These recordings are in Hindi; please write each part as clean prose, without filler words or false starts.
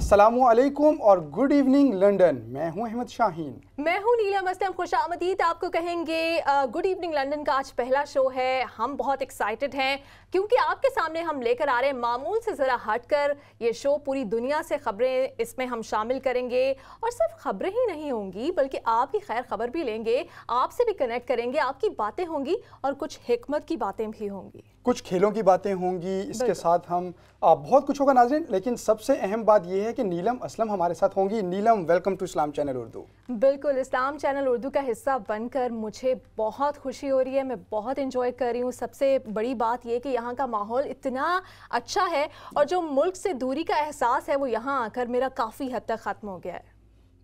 अस्सलामुअलैकुम और गुड इवनिंग लंदन। मैं हूं अहमद शाहीन। मैं हूं नीलम असलम। खुशामदीद आपको कहेंगे। गुड इवनिंग लंदन का आज पहला शो है। हम बहुत एक्साइटेड हैं क्योंकि आपके सामने हम लेकर आ रहे हैं मामूल से ज़रा हटकर ये शो। पूरी दुनिया से खबरें इसमें हम शामिल करेंगे और सिर्फ खबरें ही नहीं होंगी बल्कि आपकी खैर खबर भी लेंगे, आपसे भी कनेक्ट करेंगे, आपकी बातें होंगी और कुछ हिकमत की बातें भी होंगी, कुछ खेलों की बातें होंगी। इसके साथ हम बहुत कुछ होगा नाज़रीन, लेकिन सबसे अहम बात यह है कि नीलम असलम हमारे साथ होंगी। Neelam, welcome to Islam channel Urdu. बिल्कुल, इस्लाम चैनल उर्दू का हिस्सा बनकर मुझे बहुत खुशी हो रही है। मैं बहुत इंजॉय कर रही हूँ। सबसे बड़ी बात यह कि यहाँ का माहौल इतना अच्छा है और जो मुल्क से दूरी का एहसास है वो यहाँ आकर मेरा काफ़ी हद तक ख़त्म हो गया है।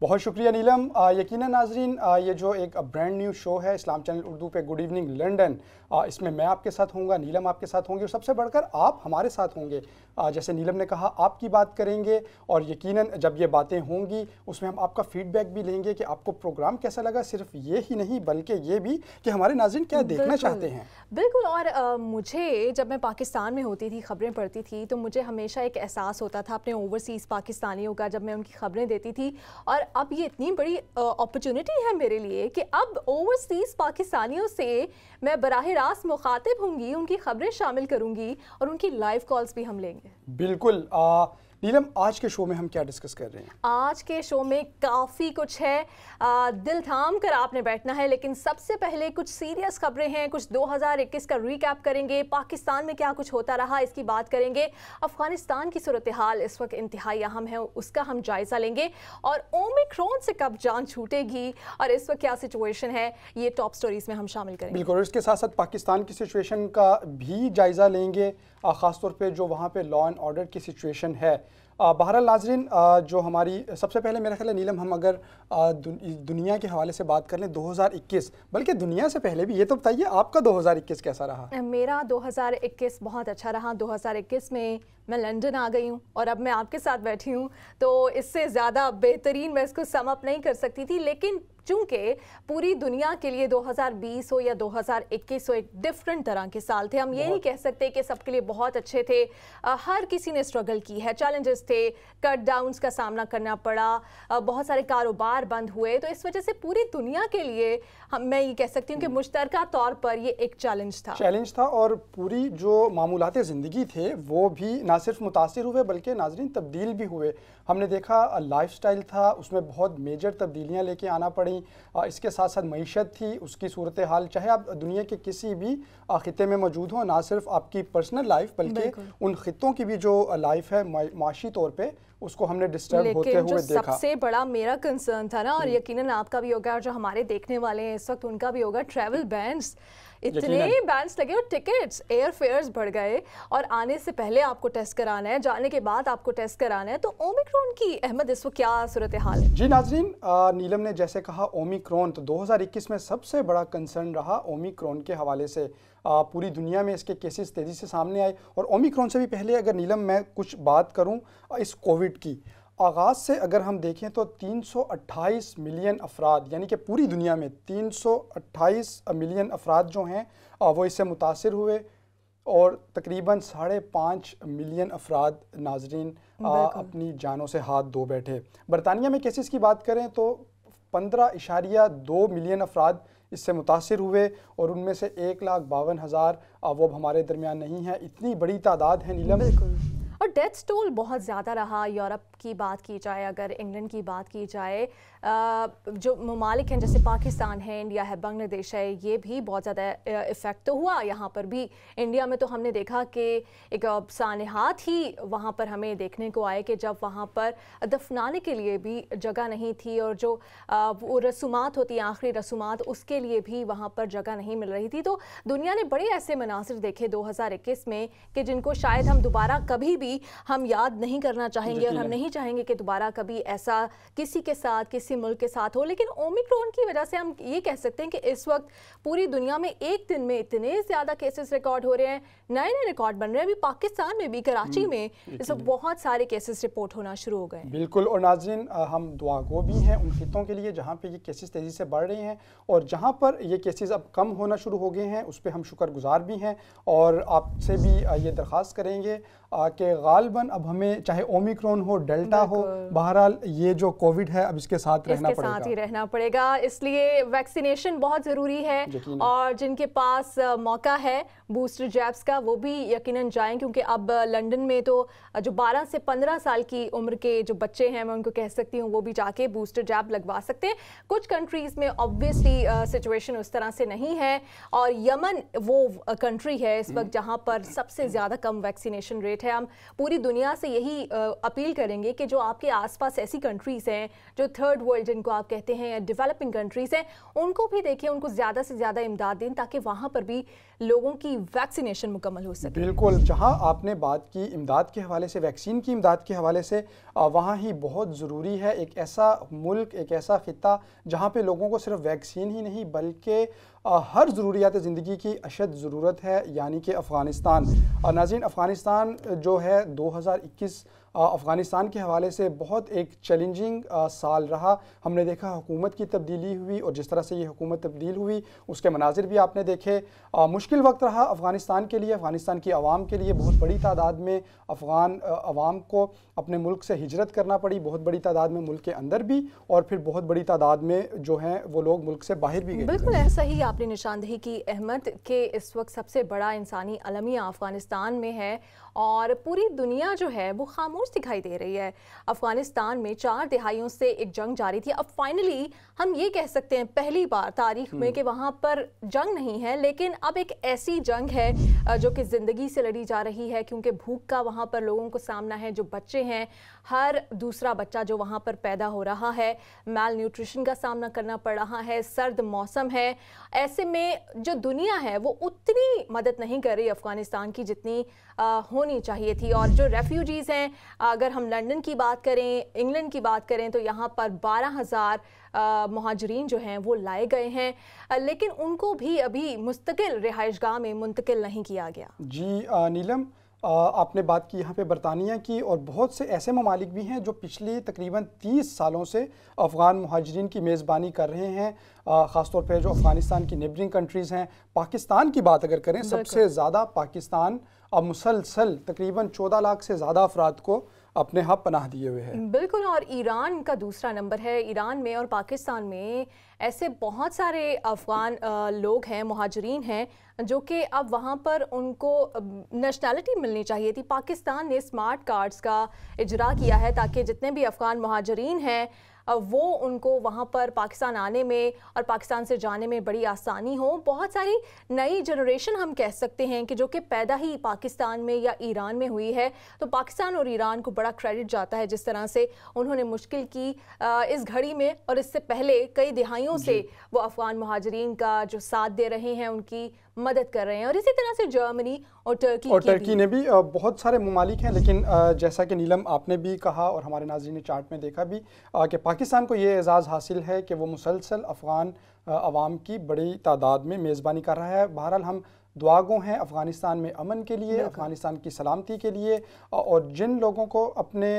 बहुत शुक्रिया नीलम। यकीनन नाजरीन, ये जो एक ब्रांड न्यू शो है इस्लाम चैनल उर्दू पे, गुड इवनिंग लंदन, इसमें मैं आपके साथ होऊंगा, नीलम आपके साथ होंगे और सबसे बढ़कर आप हमारे साथ होंगे। जैसे नीलम ने कहा, आपकी बात करेंगे और यकीनन जब ये बातें होंगी उसमें हम आपका फीडबैक भी लेंगे कि आपको प्रोग्राम कैसा लगा। सिर्फ ये ही नहीं बल्कि ये भी कि हमारे नाज़रीन क्या देखना चाहते हैं। बिल्कुल। और मुझे जब मैं पाकिस्तान में होती थी, खबरें पढ़ती थी, तो मुझे हमेशा एक एहसास होता था अपने ओवरसीज़ पाकिस्तानियों का जब मैं उनकी खबरें देती थी। और अब ये इतनी बड़ी अपॉर्चुनिटी है मेरे लिए कि अब ओवरसीज़ पाकिस्तानियों से मैं बराह रास्त मुखातिब होंगी, उनकी खबरें शामिल करूंगी और उनकी लाइव कॉल्स भी हम लेंगे। बिल्कुल। नीलम, आज के शो में हम क्या डिस्कस कर रहे हैं? आज के शो में काफ़ी कुछ है। दिल थाम कर आपने बैठना है। लेकिन सबसे पहले कुछ सीरियस खबरें हैं। कुछ 2021 का रिकैप करेंगे, पाकिस्तान में क्या कुछ होता रहा इसकी बात करेंगे, अफगानिस्तान की सूरत हाल इस वक्त इंतहाई अहम है उसका हम जायज़ा लेंगे, और ओमिक्रॉन से कब जान छूटेगी और इस वक्त क्या सिचुएशन है ये टॉप स्टोरीज में हम शामिल करेंगे। बिल्कुल। और इसके साथ साथ पाकिस्तान की सिचुएशन का भी जायज़ा लेंगे, ख़ासतौर पे जो वहाँ पे लॉ एंड ऑर्डर की सिचुएशन है। बहरहाल नाज़रीन, जो हमारी सबसे पहले मेरा ख्याल है नीलम, हम अगर दुनिया के हवाले से बात कर लें 2021, बल्कि दुनिया से पहले भी, ये तो बताइए आपका 2021 कैसा रहा? मेरा 2021 बहुत अच्छा रहा। 2021 में मैं लंदन आ गई हूँ और अब मैं आपके साथ बैठी हूँ, तो इससे ज़्यादा बेहतरीन मैं इसको सम अप नहीं कर सकती थी। लेकिन चूंकि पूरी दुनिया के लिए 2020 हो या 2021 हो एक डिफरेंट तरह के साल थे। हम ये नहीं कह सकते कि सबके लिए बहुत अच्छे थे। हर किसी ने स्ट्रगल की है, चैलेंजेस थे, कट डाउन्स का सामना करना पड़ा, बहुत सारे कारोबार बंद हुए। तो इस वजह से पूरी दुनिया के लिए मैं ये कह सकती हूँ कि मुश्तरका तौर पर ये एक चैलेंज था और पूरी जो मामूलाते ज़िंदगी थे वो भी ना सिर्फ मुतासिर हुए बल्कि नाज़रीन तब्दील भी हुए। हमने देखा लाइफस्टाइल था, उसमें बहुत मेजर तब्दीलियां लेके आना पड़ी। इसके साथ साथ मईशत थी, उसकी सूरत हाल, चाहे आप दुनिया के किसी भी खिते में मौजूद हो, ना सिर्फ आपकी पर्सनल लाइफ बल्कि उन खितों की भी जो लाइफ है माशी तौर पे, उसको हमने डिस्टर्ब होते हुए देखा। सबसे बड़ा मेरा कंसर्न था ना, और यकीनन आपका भी होगा और जो हमारे देखने वाले हैं इस वक्त उनका भी होगा, ट्रैवल बैन्स। इतने बैन्स लगे और टिकट्स, एयर फेयर्स बढ़ गए, और आने से पहले आपको टेस्ट कराना है, जाने के बाद आपको टेस्ट कराना है। तो ओमिक्रॉन की अहमद इस वक्त क्या सूरत हाल है? जी नाजरीन, नीलम ने जैसे कहा ओमिक्रॉन, तो 2021 में सबसे बड़ा कंसर्न रहा ओमिक्रॉन के हवाले से। पूरी दुनिया में इसके केसेस तेज़ी से सामने आए। और ओमिक्रॉन से भी पहले अगर नीलम मैं कुछ बात करूं इस कोविड की, आगाज़ से अगर हम देखें तो 328 मिलियन अफराद, यानी कि पूरी दुनिया में 328 मिलियन अफराद जो हैं वो इससे मुतासिर हुए, और तकरीबन 5.5 मिलियन अफराद नाजरीन अपनी जानों से हाथ धो बैठे। बरतानिया में केसेस की बात करें तो 15.2 मिलियन अफराद इससे मुतासिर हुए, और उनमें से 1,52,000 वो अब हमारे दरमियान नहीं है। इतनी बड़ी तादाद है नीलम। और डेथ टोल बहुत ज़्यादा रहा। यूरोप की बात की जाए, अगर इंग्लैंड की बात की जाए, जो ममालिक हैं जैसे पाकिस्तान है, इंडिया है, बांग्लादेश है, ये भी बहुत ज़्यादा इफ़ेक्ट तो हुआ यहाँ पर भी। इंडिया में तो हमने देखा कि एक सानहात ही वहाँ पर हमें देखने को आए कि जब वहाँ पर दफनाने के लिए भी जगह नहीं थी, और जो वो रसूमात होती हैं, आखिरी रसूमात, उसके लिए भी वहाँ पर जगह नहीं मिल रही थी। तो दुनिया ने बड़े ऐसे मनासिर देखे 2021 में कि जिनको शायद हम दोबारा कभी भी हम याद नहीं करना चाहेंगे, और हम नहीं चाहेंगे कि दोबारा कभी ऐसा किसी के साथ, किसी मुल्क के साथ हो। लेकिन ओमिक्रॉन की वजह से हम ये कह सकते हैं कि इस वक्त पूरी दुनिया में एक दिन में इतने ज़्यादा केसेस रिकॉर्ड हो रहे हैं, नए नए रिकॉर्ड बन रहे हैं। अभी पाकिस्तान में भी, कराची में इस वक्त बहुत सारे केसेस रिपोर्ट होना शुरू हो गए। बिल्कुल। और नाज़रीन, हम दुआगो भी हैं उन खितों के लिए जहाँ पे ये केसेस तेज़ी से बढ़ रहे हैं, और जहाँ पर ये केसेस अब कम होना शुरू हो गए हैं उस पर हम शुक्रगुजार भी हैं। और आपसे भी ये दरख्वास्त करेंगे कि गालिबन अब हमें चाहे ओमिक्रॉन हो, डेल्टा हो, बहरहाल ये जो कोविड है अब इसके साथ ही रहना पड़ेगा। इसलिए वैक्सीनेशन बहुत ज़रूरी है और जिनके पास मौका है बूस्टर जैब्स का वो भी यकीनन जाएं, क्योंकि अब लंदन में तो जो 12 से 15 साल की उम्र के जो बच्चे हैं, मैं उनको कह सकती हूँ, वो भी जाके बूस्टर जैब लगवा सकते हैं। कुछ कंट्रीज़ में ऑब्वियसली सिचुएशन उस तरह से नहीं है और यमन वो कंट्री है इस वक्त जहाँ पर सबसे ज़्यादा कम वैक्सीनेशन रेट है। हम पूरी दुनिया से यही अपील करेंगे कि जो आपके आसपास ऐसी कंट्रीज़ हैं जो थर्ड वर्ल्ड जिनको आप कहते हैं या डेवलपिंग कंट्रीज़ हैं, उनको भी देखें, उनको ज़्यादा से ज़्यादा इमदाद दें ताकि वहाँ पर भी लोगों की वैक्सीनेशन मुकम्मल हो सके। बिल्कुल, जहाँ आपने बात की इमदाद के हवाले से, वैक्सीन की इमदाद के हवाले से, वहाँ ही बहुत ज़रूरी है एक ऐसा मुल्क, एक ऐसा ख़ित्ता जहाँ पे लोगों को सिर्फ वैक्सीन ही नहीं बल्कि हर ज़रूरियात ज़िंदगी की अशद ज़रूरत है, यानी कि अफ़गानिस्तान। नाज़रीन, अफ़गानिस्तान जो है 2021 अफ़गानिस्तान के हवाले से बहुत एक चैलेंजिंग साल रहा। हमने देखा हुकूमत की तब्दीली हुई और जिस तरह से ये हुकूमत तब्दील हुई उसके मनाजिर भी आपने देखे। मुश्किल वक्त रहा अफ़गानिस्तान के लिए, अफ़गानिस्तान की आवाम के लिए। बहुत बड़ी तादाद में अफ़गान आवाम को अपने मुल्क से हिजरत करना पड़ी, बहुत बड़ी तादाद में मुल्क के अंदर भी और फिर बहुत बड़ी तादाद में जो हैं वो लोग मुल्क से बाहर भी गए। बिल्कुल ऐसा ही आपने निशानदेही की अहमद के इस वक्त सबसे बड़ा इंसानी अलमिया अफ़गानिस्तान में है और पूरी दुनिया जो है वो खामोश दिखाई दे रही है। अफ़गानिस्तान में 4 दिहाइयों से एक जंग जारी थी। अब फाइनली हम ये कह सकते हैं पहली बार तारीख में कि वहाँ पर जंग नहीं है, लेकिन अब एक ऐसी जंग है जो कि ज़िंदगी से लड़ी जा रही है, क्योंकि भूख का वहाँ पर लोगों को सामना है। जो बच्चे हैं, हर दूसरा बच्चा जो वहाँ पर पैदा हो रहा है मैल न्यूट्रिशन का सामना करना पड़ रहा है। सर्द मौसम है, ऐसे में जो दुनिया है वो उतनी मदद नहीं कर रही अफ़गानिस्तान की जितनी होनी चाहिए थी। और जो रेफ्यूजीज़ हैं, अगर हम लंदन की बात करें, इंग्लैंड की बात करें, तो यहाँ पर 12,000 मुहाजिरीन जो हैं वो लाए गए हैं, लेकिन उनको भी अभी मुस्तकिल रिहाइशगाह में मुंतकिल नहीं किया गया। जी नीलम, आपने बात की यहाँ पे बरतानिया की और बहुत से ऐसे ममालिक भी हैं जो पिछली तकरीबन 30 सालों से अफ़गान मुहाजिरीन की मेज़बानी कर रहे हैं। ख़ास तौर पे जो अफ़गानिस्तान की नेबरिंग कंट्रीज़ हैं। पाकिस्तान की बात अगर करें, सबसे ज़्यादा पाकिस्तान अब मुसलसल तकरीबन 14 लाख से ज़्यादा अफराद को अपने यहाँ पनाह दिए हुए हैं। बिल्कुल, और ईरान का दूसरा नंबर है। ईरान में और पाकिस्तान में ऐसे बहुत सारे अफ़गान लोग हैं, मुहाजिरीन हैं, जो कि अब वहाँ पर उनको नेशनैलिटी मिलनी चाहिए थी। पाकिस्तान ने स्मार्ट कार्ड्स का इजरा किया है ताकि जितने भी अफ़गान मुहाजिरीन हैं वो उनको वहाँ पर पाकिस्तान आने में और पाकिस्तान से जाने में बड़ी आसानी हो। बहुत सारी नई जनरेशन हम कह सकते हैं कि जो कि पैदा ही पाकिस्तान में या ईरान में हुई है। तो पाकिस्तान और ईरान को बड़ा क्रेडिट जाता है जिस तरह से उन्होंने मुश्किल की इस घड़ी में, और इससे पहले कई दिहाइयों से वो अफ़गान मुहाजिरीन का जो साथ दे रहे हैं, उनकी मदद कर रहे हैं। और इसी तरह से जर्मनी और टर्की ने भी बहुत सारे ममालिक हैं। लेकिन जैसा कि नीलम आपने भी कहा और हमारे नाज़रीन ने चार्ट में देखा भी कि पाकिस्तान को ये एजाज़ हासिल है कि वो मुसलसल अफ़गान अवाम की बड़ी तादाद में मेज़बानी कर रहा है। बहरहाल हम दुआ गो हैं अफ़गानिस्तान में अमन के लिए, अफ़गानिस्तान की सलामती के लिए। और जिन लोगों को अपने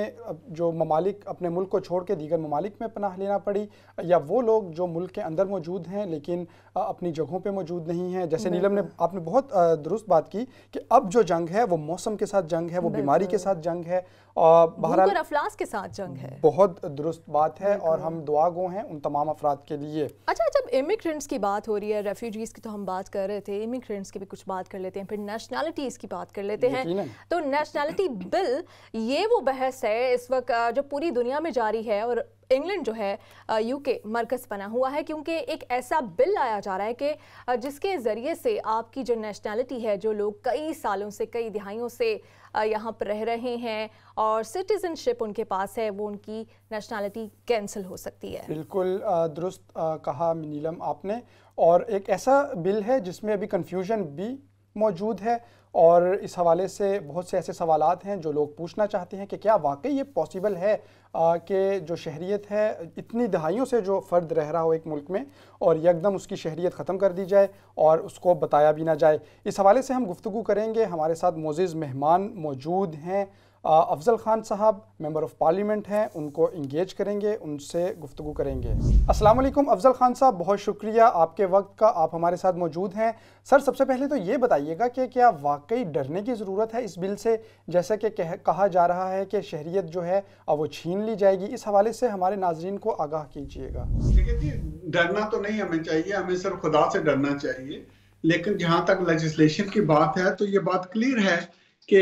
जो ममालिक, अपने मुल्क को छोड़ के दीगर ममालिक में पनाह लेना पड़ी, या वो लोग जो मुल्क के अंदर मौजूद हैं लेकिन अपनी जगहों पे मौजूद नहीं हैं, जैसे नीलम ने आपने बहुत दुरुस्त बात की कि अब जो जंग है वो मौसम के साथ जंग है, वो बीमारी के साथ जंग है, और बहरहाल अफलास के साथ जंग है। बहुत दुरुस्त बात है और हम दुआ गो हैं उन तमाम अफराद के लिए। अच्छा, जब इमिग्रेंट्स की बात हो रही है, रेफ्यूजीज़ की तो हम बात कर रहे थे, इमिग्रेंट्स की भी कुछ बात कर लेते हैं, फिर नेशनैलिटीज़ की बात कर लेते हैं। तो नेशनैलिटी बिल, ये वो बहस है इस वक्त जो पूरी दुनिया में जारी है, और इंग्लैंड जो है यूके मरकज़ बना हुआ है, क्योंकि एक ऐसा बिल लाया जा रहा है कि जिसके ज़रिए से आपकी जो नेशनैलिटी है, जो लोग कई सालों से, कई दिहाइयों से यहाँ पर रह रहे हैं और सिटीज़नशिप उनके पास है, वो उनकी नेशनैलिटी कैंसिल हो सकती है। बिल्कुल दुरुस्त कहा नीलम आपने। और एक ऐसा बिल है जिसमें अभी कन्फ्यूजन भी मौजूद है और इस हवाले से बहुत से ऐसे सवालात हैं जो लोग पूछना चाहते हैं कि क्या वाकई ये पॉसिबल है कि जो शहरियत है, इतनी दहाइयों से जो फ़र्द रह रहा हो एक मुल्क में और यकदम उसकी शहरियत ख़त्म कर दी जाए और उसको बताया भी ना जाए। इस हवाले से हम गुफ्तगू करेंगे। हमारे साथ मोअज़्ज़िज़ मेहमान मौजूद हैं। अफजल खान साहब मेंबर ऑफ पार्लियामेंट हैं, उनको इंगेज करेंगे, उनसे गुफ्तगू करेंगे। अस्सलाम वालेकुम अफजल खान साहब, बहुत शुक्रिया आपके वक्त का, आप हमारे साथ मौजूद हैं। सर, सबसे पहले तो ये बताइएगा कि क्या वाकई डरने की ज़रूरत है इस बिल से, जैसा कि कहा जा रहा है कि शहरियत जो है वो छीन ली जाएगी। इस हवाले से हमारे नाजरीन को आगाह कीजिएगा। देखिए जी, डरना तो नहीं हमें चाहिए, हमें सिर्फ खुदा से डरना चाहिए। लेकिन जहां तक लेजिस्लेशन की बात है तो ये बात क्लियर है कि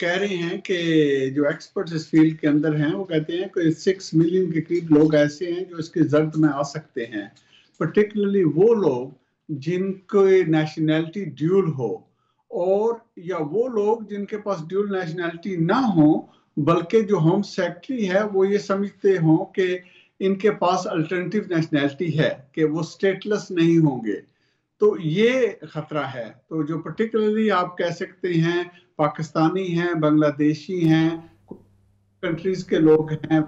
कह रहे हैं कि जो एक्सपर्ट्स इस फील्ड के अंदर हैं वो कहते हैं कि 6 मिलियन के करीब लोग ऐसे हैं जो इसके जर्द में आ सकते हैं, पर्टिकुलरली वो लोग जिनकी नेशनैलिटी ड्यूल हो, और या वो लोग जिनके पास ड्यूल नेशनैलिटी ना हो बल्कि जो होम सेक्रेटरी है वो ये समझते हों कि इनके पास अल्टरनेटिव नेशनैलिटी है, कि वो स्टेटलेस नहीं होंगे। तो ये खतरा है। तो जो पर्टिकुलरली आप कह सकते हैं पाकिस्तानी हैं, बांग्लादेशी हैं, कंट्रीज के लोग हैं,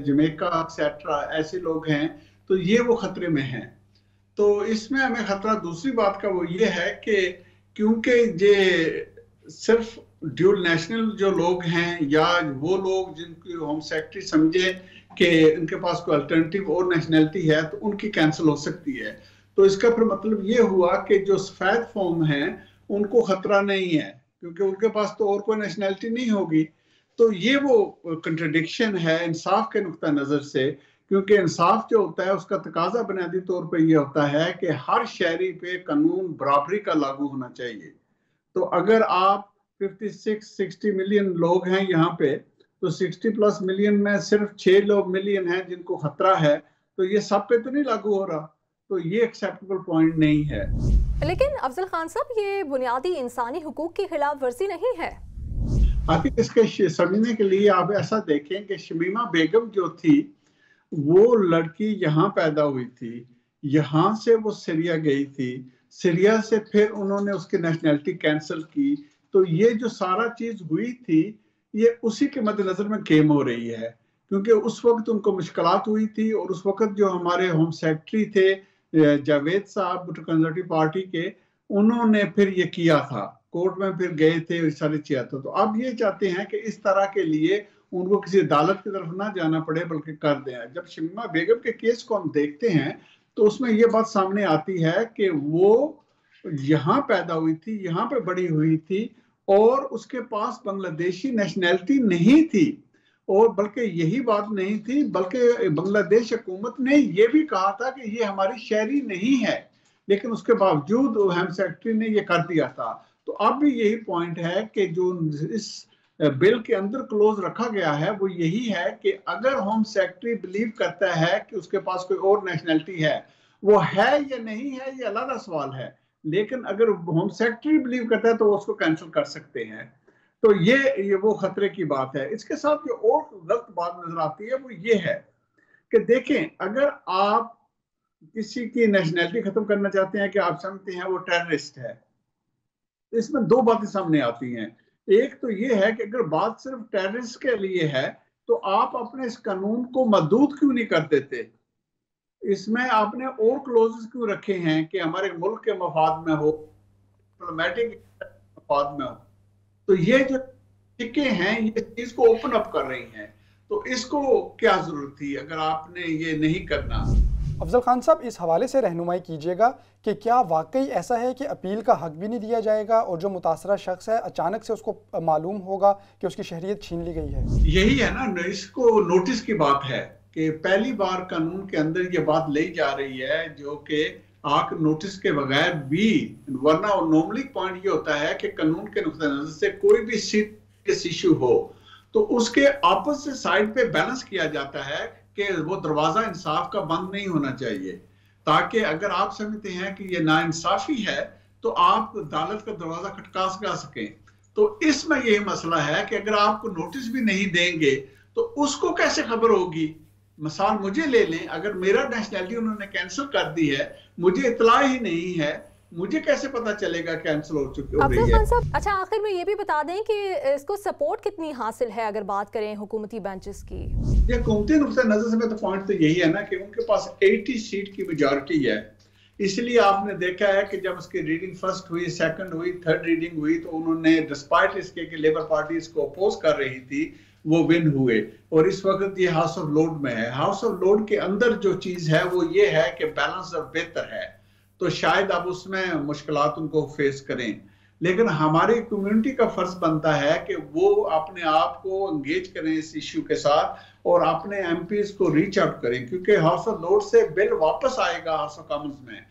जमैका एक्सेट्रा, ऐसे लोग हैं, तो ये वो खतरे में हैं। तो इसमें हमें खतरा दूसरी बात का वो ये है कि क्योंकि ये सिर्फ ड्यूल नेशनल जो लोग हैं या वो लोग जिनकी होम सेक्रेटरी समझे कि उनके पास कोई अल्टरनेटिव और नेशनैलिटी है तो उनकी कैंसिल हो सकती है। तो इसका फिर मतलब ये हुआ कि जो सफेद फॉर्म हैं उनको खतरा नहीं है क्योंकि उनके पास तो और कोई नेशनैलिटी नहीं होगी। तो ये वो कंट्रडिक्शन है इंसाफ के नुक्ता नज़र से, क्योंकि इंसाफ जो होता है उसका तकाजा बुनियादी तौर पे ये होता है कि हर शहरी पे कानून बराबरी का लागू होना चाहिए। तो अगर आप 56-60 मिलियन लोग हैं यहाँ पे, तो 60+ मिलियन में सिर्फ 6 मिलियन हैं जिनको खतरा है, तो ये सब पे तो नहीं लागू हो रहा। तो ये एक्सेप्टेबल पॉइंट नहीं है। लेकिन अफजल खान साहब, ये बुनियादी इंसानी हुकूक की खिलाफ वर्जी नहीं है। आखिर इसके समझने के लिए आप ऐसा देखें कि शमीमा बेगम जो थी वो लड़की यहाँ पैदा हुई थी, यहाँ से वो सीरिया गई थी, सीरिया से फिर उन्होंने उसकी नेशनैलिटी कैंसिल की। तो ये जो सारा चीज हुई थी ये उसी के मद्देनजर में गेम हो रही है, क्योंकि उस वक्त उनको मुश्किलात हुई थी और उस वक्त जो हमारे होम सेक्रेटरी थे जावेद साहब कंजर्वेटिव पार्टी के, उन्होंने फिर ये किया था, कोर्ट में फिर गए थे सारी चीज़। तो अब ये चाहते हैं कि इस तरह के लिए उनको किसी अदालत की तरफ ना जाना पड़े बल्कि कर दें। जब शमीमा बेगम के केस को हम देखते हैं तो उसमें ये बात सामने आती है कि वो यहाँ पैदा हुई थी, यहाँ पे बड़ी हुई थी और उसके पास बांग्लादेशी नेशनैलिटी नहीं थी, और बल्कि यही बात नहीं थी बल्कि बांग्लादेश हुकूमत ने ये भी कहा था कि ये हमारी शहरी नहीं है, लेकिन उसके बावजूद होम सेक्रेटरी ने ये कर दिया था। तो अब भी यही पॉइंट है कि जो इस बिल के अंदर क्लोज रखा गया है वो यही है कि अगर होम सेक्रेटरी बिलीव करता है कि उसके पास कोई और नेशनैलिटी है, वो है या नहीं है ये अलग सवाल है, लेकिन अगर होम सेक्रेटरी बिलीव करता है तो वो उसको कैंसिल कर सकते हैं। तो ये वो खतरे की बात है। इसके साथ जो और गलत बात नजर आती है वो ये है कि देखें, अगर आप किसी की नेशनैलिटी खत्म करना चाहते हैं कि आप समझते हैं वो टेररिस्ट है, इसमें दो बातें सामने आती हैं। एक तो ये है कि अगर बात सिर्फ टेररिस्ट के लिए है तो आप अपने इस कानून को महदूद क्यों नहीं कर देते, इसमें आपने और क्लोजेस क्यों रखे हैं कि हमारे मुल्क के मफाद में हो, डिप्लोमेटिक मफाद में हो। तो ये जो टिके हैं ये चीज को ओपन अप कर रही हैं, तो इसको क्या जरूरत थी अगर आपने ये नहीं करना। अफजल खान साहब, इस हवाले से रहनुमाई कीजिएगा कि क्या वाकई ऐसा है कि अपील का हक भी नहीं दिया जाएगा और जो मुतासरा शख्स है अचानक से उसको मालूम होगा कि उसकी शहरियत छीन ली गई है? यही है ना, इसको नोटिस की बात है कि पहली बार कानून के अंदर ये बात लाई जा रही है जो कि आक नोटिस के बगैर भी, वरना नॉर्मली पॉइंट ये होता है कि कानून के नुक्ता नजर से कोई भी सीरियस इशू हो तो उसके ऑपोजिट साइड पे बैलेंस किया जाता है कि वो दरवाजा इंसाफ का बंद नहीं होना चाहिए, ताकि अगर आप समझते हैं कि ये नाइंसाफी है तो आप अदालत का दरवाजा खटका सकें। तो इसमें यही मसला है कि अगर आपको नोटिस भी नहीं देंगे तो उसको कैसे खबर होगी। मिसाल मुझे ले लें, अगर मेरा नेशनैलिटी उन्होंने कैंसिल कर दी है, मुझे इतला ही नहीं है, मुझे कैसे पता चलेगा कैंसिल हो चुकी हो रही है। अच्छा, आखिर में ये भी बता दें कि इसको सपोर्ट कितनी हासिल है अगर बात करें हुकूमती बेंचेस की। ये हुकूमती नुक्ता नजर से तो पॉइंट तो यही है ना कि उनके पास 80 सीट की मेजॉरिटी है, इसलिए आपने देखा है कि जब उसकी रीडिंग फर्स्ट हुई, सेकंड हुई, थर्ड रीडिंग हुई, तो उन्होंने डिस्पाइट इसके कि लेबर पार्टी इसको अपोज कर रही थी, वो विन हुए। और इस वक्त ये हाउस ऑफ लॉर्ड में है। हाउस ऑफ लॉर्ड के अंदर जो चीज है वो ये है कि बैलेंस अब बेहतर है, तो शायद अब उसमें मुश्किलात उनको फेस करें। लेकिन हमारी कम्युनिटी का फर्ज बनता है कि वो अपने आप को एंगेज करें इस इश्यू के साथ और अपने एमपीज को रीच आउट करें, क्योंकि हाउस ऑफ लॉर्ड से बिल वापस आएगा हाउस ऑफ कॉमन्स में,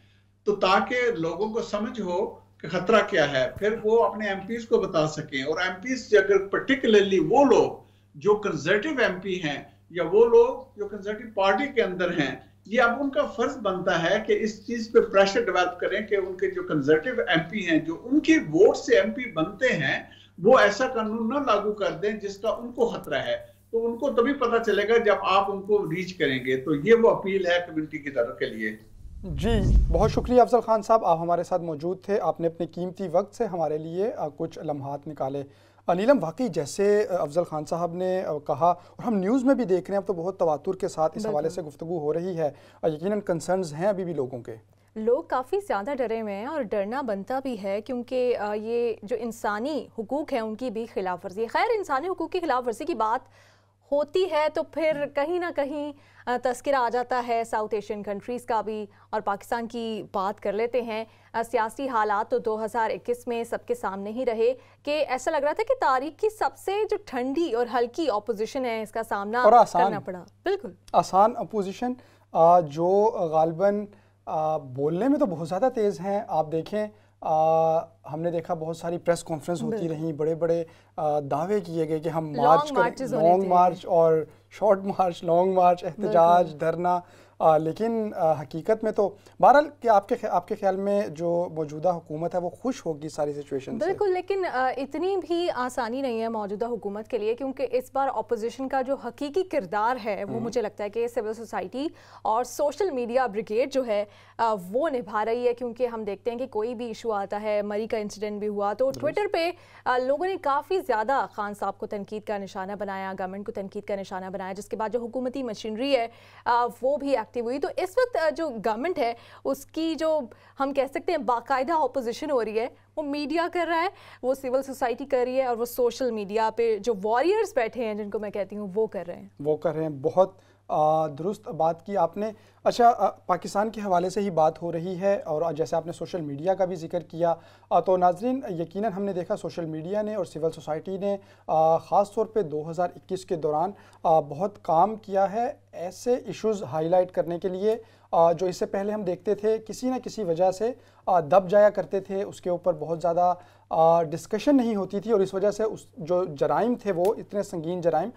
तो ताकि लोगों को समझ हो कि खतरा क्या है, फिर वो अपने एमपीज को बता सकें। और एमपीज अगर पर्टिकुलरली वो लोग जो कंजर्वेटिव एमपी हैं या वो लोग जो कंजर्वेटिव पार्टी के अंदर हैं, ये अब उनका फर्ज बनता है कि इस चीज पे प्रेशर डेवलप करें कि उनके जो कंजर्वेटिव एमपी हैं, जो उनकी वोट से एमपी बनते हैं, वो ऐसा कानून ना लागू कर दें जिसका उनको खतरा है। तो उनको तभी पता चलेगा जब आप उनको रीच करेंगे। तो ये वो अपील है कम्युनिटी की तरफ के लिए। जी, बहुत शुक्रिया अफजल खान साहब, आप हमारे साथ मौजूद थे, आपने अपने कीमती वक्त से हमारे लिए कुछ लम्हात निकाले। नीलम, वाकई जैसे अफजल खान साहब ने कहा और हम न्यूज़ में भी देख रहे हैं, अब तो बहुत तवातुर के साथ इस हवाले से गुफ्तगू हो रही है, यकीनन कंसर्न्स हैं अभी भी लोगों के। लोग काफ़ी ज़्यादा डरे हुए हैं और डरना बनता भी है, क्योंकि ये जो इंसानी हुकूक हैं उनकी भी खिलाफ वर्जी है। खैर, इंसानी हुकूक की खिलाफ वर्जी की बात होती है तो फिर कहीं ना कहीं तस्करा आ जाता है साउथ एशियन कंट्रीज़ का भी, और पाकिस्तान की बात कर लेते हैं। सियासी हालात तो 2021 में सबके सामने ही रहे कि ऐसा लग रहा था कि तारीख की सबसे जो ठंडी और हल्की ऑपोजिशन है इसका सामना करना पड़ा। बिल्कुल आसान अपोजिशन जो गालिबन बोलने में तो बहुत ज़्यादा तेज़ हैं। आप देखें, हमने देखा बहुत सारी प्रेस कॉन्फ्रेंस होती रहीं, बड़े बड़े दावे किए गए कि हम मार्च करें, लॉन्ग मार्च और शॉर्ट मार्च, लॉन्ग मार्च, एहतजाज, धरना, लेकिन हकीकत में तो बहरहाल कि आपके ख्याल में जो मौजूदा हुकूमत है वो खुश होगी सारी सिचुएशन से? बिल्कुल, लेकिन इतनी भी आसानी नहीं है मौजूदा हुकूमत के लिए, क्योंकि इस बार अपोजिशन का जो हकीकी किरदार है वो मुझे लगता है कि सिविल सोसाइटी और सोशल मीडिया ब्रिगेड जो है वो निभा रही है। क्योंकि हम देखते हैं कि कोई भी इशू आता है, मरी का इंसिडेंट भी हुआ तो ट्विटर पे लोगों ने काफ़ी ज़्यादा खान साहब को तनकीद का निशाना बनाया, गवर्नमेंट को तनकीद का निशाना बनाया, जिसके बाद जो हुकूमती मशीनरी है वो भी एक्टिव हुई। तो इस वक्त जो गवर्नमेंट है उसकी जो हम कह सकते हैं बाकायदा ऑपोजिशन हो रही है, वो मीडिया कर रहा है, वो सिविल सोसाइटी कर रही है, और वो सोशल मीडिया पे जो वॉरियर्स बैठे हैं जिनको मैं कहती हूँ वो कर रहे हैं। बहुत दुरुस्त बात की आपने। अच्छा, पाकिस्तान के हवाले से ही बात हो रही है और जैसे आपने सोशल मीडिया का भी जिक्र किया, तो नाजरीन यकीनन हमने देखा सोशल मीडिया ने और सिविल सोसाइटी ने ख़ास तौर पे 2021 के दौरान बहुत काम किया है ऐसे इश्यूज़ हाईलाइट करने के लिए जो इससे पहले हम देखते थे किसी न किसी वजह से दब जाया करते थे, उसके ऊपर बहुत ज़्यादा डिस्कशन नहीं होती थी और इस वजह से उस जो जराइम थे वो इतने संगीन जराइम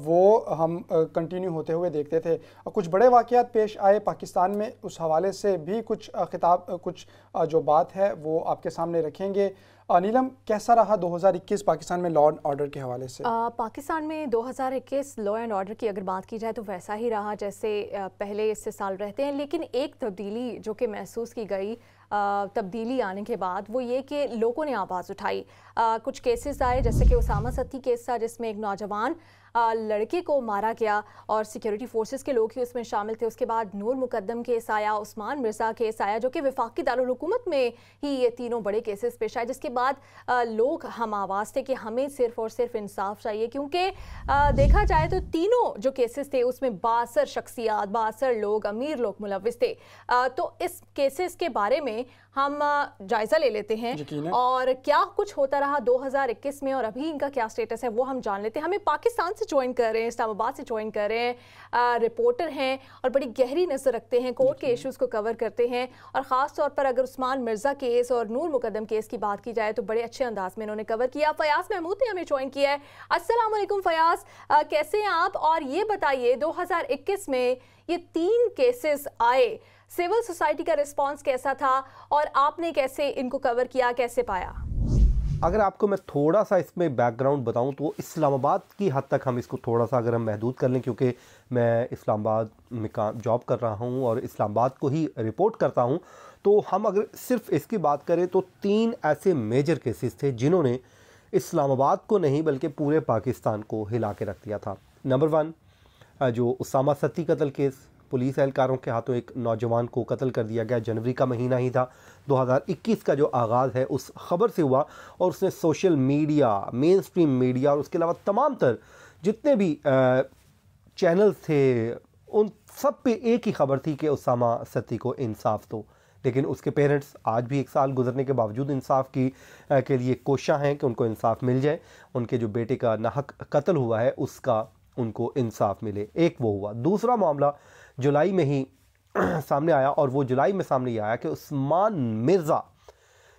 वो हम कंटिन्यू होते हुए देखते थे। कुछ बड़े वाक़यात पेश आए पाकिस्तान में, उस हवाले से भी कुछ कुछ जो बात है वो आपके सामने रखेंगे। नीलम, कैसा रहा 2021 पाकिस्तान में लॉ एंड ऑर्डर के हवाले से? पाकिस्तान में 2021 लॉ एंड ऑर्डर की अगर बात की जाए तो वैसा ही रहा जैसे पहले इससे साल रहते हैं, लेकिन एक तब्दीली जो कि महसूस की गई तब्दीली आने के बाद वो ये कि लोगों ने आवाज़ उठाई। कुछ केसेस आए जैसे कि उसामा सत्ती केस था जिसमें एक नौजवान लड़के को मारा गया और सिक्योरिटी फोर्सेस के लोग ही उसमें शामिल थे। उसके बाद नूर मुकद्दम केस आया, उस्मान मिर्ज़ा केस आया, जो कि वफाकी दारुल हुकूमत में ही ये तीनों बड़े केसेस पेश आए, जिसके बाद लोग हम आवाज़ थे कि हमें सिर्फ और सिर्फ इंसाफ चाहिए। क्योंकि देखा जाए तो तीनों जो केसेस थे उसमें 62 शख्सियात, 62 लोग, अमीर लोग मुलव्विस थे। तो इस केसेस के बारे में हम जायज़ा ले लेते हैं और क्या कुछ होता रहा 2021 में और अभी इनका क्या स्टेटस है वो हम जान लेते हैं। हमें पाकिस्तान से ज्वाइन कर रहे हैं, इस्लामाबाद से ज्वाइन कर रहे हैं, रिपोर्टर हैं और बड़ी गहरी नज़र रखते हैं, कोर्ट के इश्यूज़ को कवर करते हैं और ख़ास तौर पर अगर उस्मान मिर्ज़ा केस और नूर मुकद्दम केस की बात की जाए तो बड़े अच्छे अंदाज में इन्होंने कवर किया। फ़याज़ महमूद ने हमें ज्वाइन किया है। अस्सलाम वालेकुम फ़याज़, कैसे हैं आप? और ये बताइए 2021 में ये 3 केसेस आए, सिविल सोसाइटी का रिस्पांस कैसा था और आपने कैसे इनको कवर किया, कैसे पाया? अगर आपको मैं थोड़ा सा इसमें बैकग्राउंड बताऊं तो इस्लामाबाद की हद तक हम इसको थोड़ा सा अगर हम महदूद कर लें, क्योंकि मैं इस्लामाबाद में जॉब कर रहा हूं और इस्लामाबाद को ही रिपोर्ट करता हूं, तो हम अगर सिर्फ इसकी बात करें तो 3 ऐसे मेजर केसेस थे जिन्होंने इस्लामाबाद को नहीं बल्कि पूरे पाकिस्तान को हिला के रख दिया था। नंबर 1 जो उसामा सत्ती कत्ल केस, पुलिस एहलकारों के हाथों एक नौजवान को कत्ल कर दिया गया। जनवरी का महीना ही था, 2021 का जो आगाज़ है उस खबर से हुआ और उसने social media, main stream media और उसके अलावा तमाम तर जितने भी चैनल थे उन सब पे एक ही खबर थी कि उसामा सती को इंसाफ दो। लेकिन उसके पेरेंट्स आज भी 1 साल गुजरने के बावजूद इंसाफ के लिए कोशिश हैं कि उनको इंसाफ मिल जाए, उनके जो बेटे का नाहक कत्ल हुआ है उसका उनको इंसाफ मिले। एक वो हुआ। दूसरा मामला जुलाई में ही सामने आया और वो जुलाई में सामने ये आया कि उस्मान मिर्ज़ा,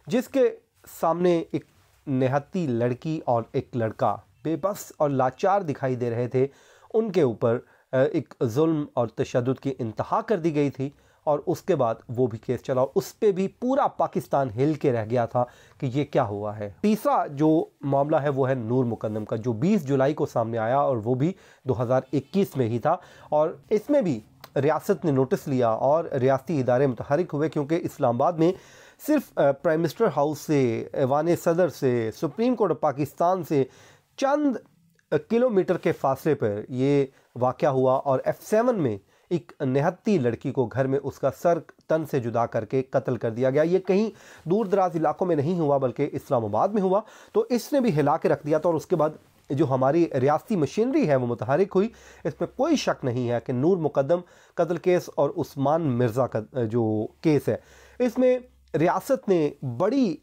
जिसके सामने एक निहत्ती लड़की और एक लड़का बेबस और लाचार दिखाई दे रहे थे, उनके ऊपर एक जुल्म और तशद्दुद की इंतहा कर दी गई थी और उसके बाद वो भी केस चला और उस पर भी पूरा पाकिस्तान हिल के रह गया था कि ये क्या हुआ है। तीसरा जो मामला है वो है नूर मुकद्दम का, जो 20 जुलाई को सामने आया और वो भी 2021 में ही था और इसमें भी रियासत ने नोटिस लिया और रियासती इदारे मुतहरिक हुए क्योंकि इस्लामाबाद में सिर्फ प्राइम मिनिस्टर हाउस से, ऐवान सदर से, सुप्रीम कोर्ट ऑफ पाकिस्तान से चंद किलोमीटर के फासले पर ये वाक़या हुआ और F7 में एक निहत्ती लड़की को घर में उसका सर तन से जुदा करके कत्ल कर दिया गया। ये कहीं दूर दराज इलाकों में नहीं हुआ बल्कि इस्लामाबाद में हुआ, तो इसने भी हिला के रख दिया था और उसके बाद जो हमारी रियासती मशीनरी है वो मुतहरिक हुई। इसमें कोई शक नहीं है कि नूर मुकद्दम कत्ल केस और उस्मान मिर्ज़ा का जो केस है इसमें रियासत ने बड़ी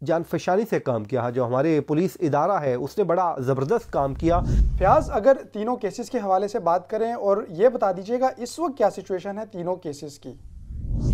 जानफशानी से काम किया। जो हमारे पुलिस इदारा है उसने बड़ा ज़बरदस्त काम किया। फयाज, अगर तीनों केसेस के हवाले से बात करें और ये बता दीजिएगा इस वक्त क्या सिचुएशन है तीनों केसेस की?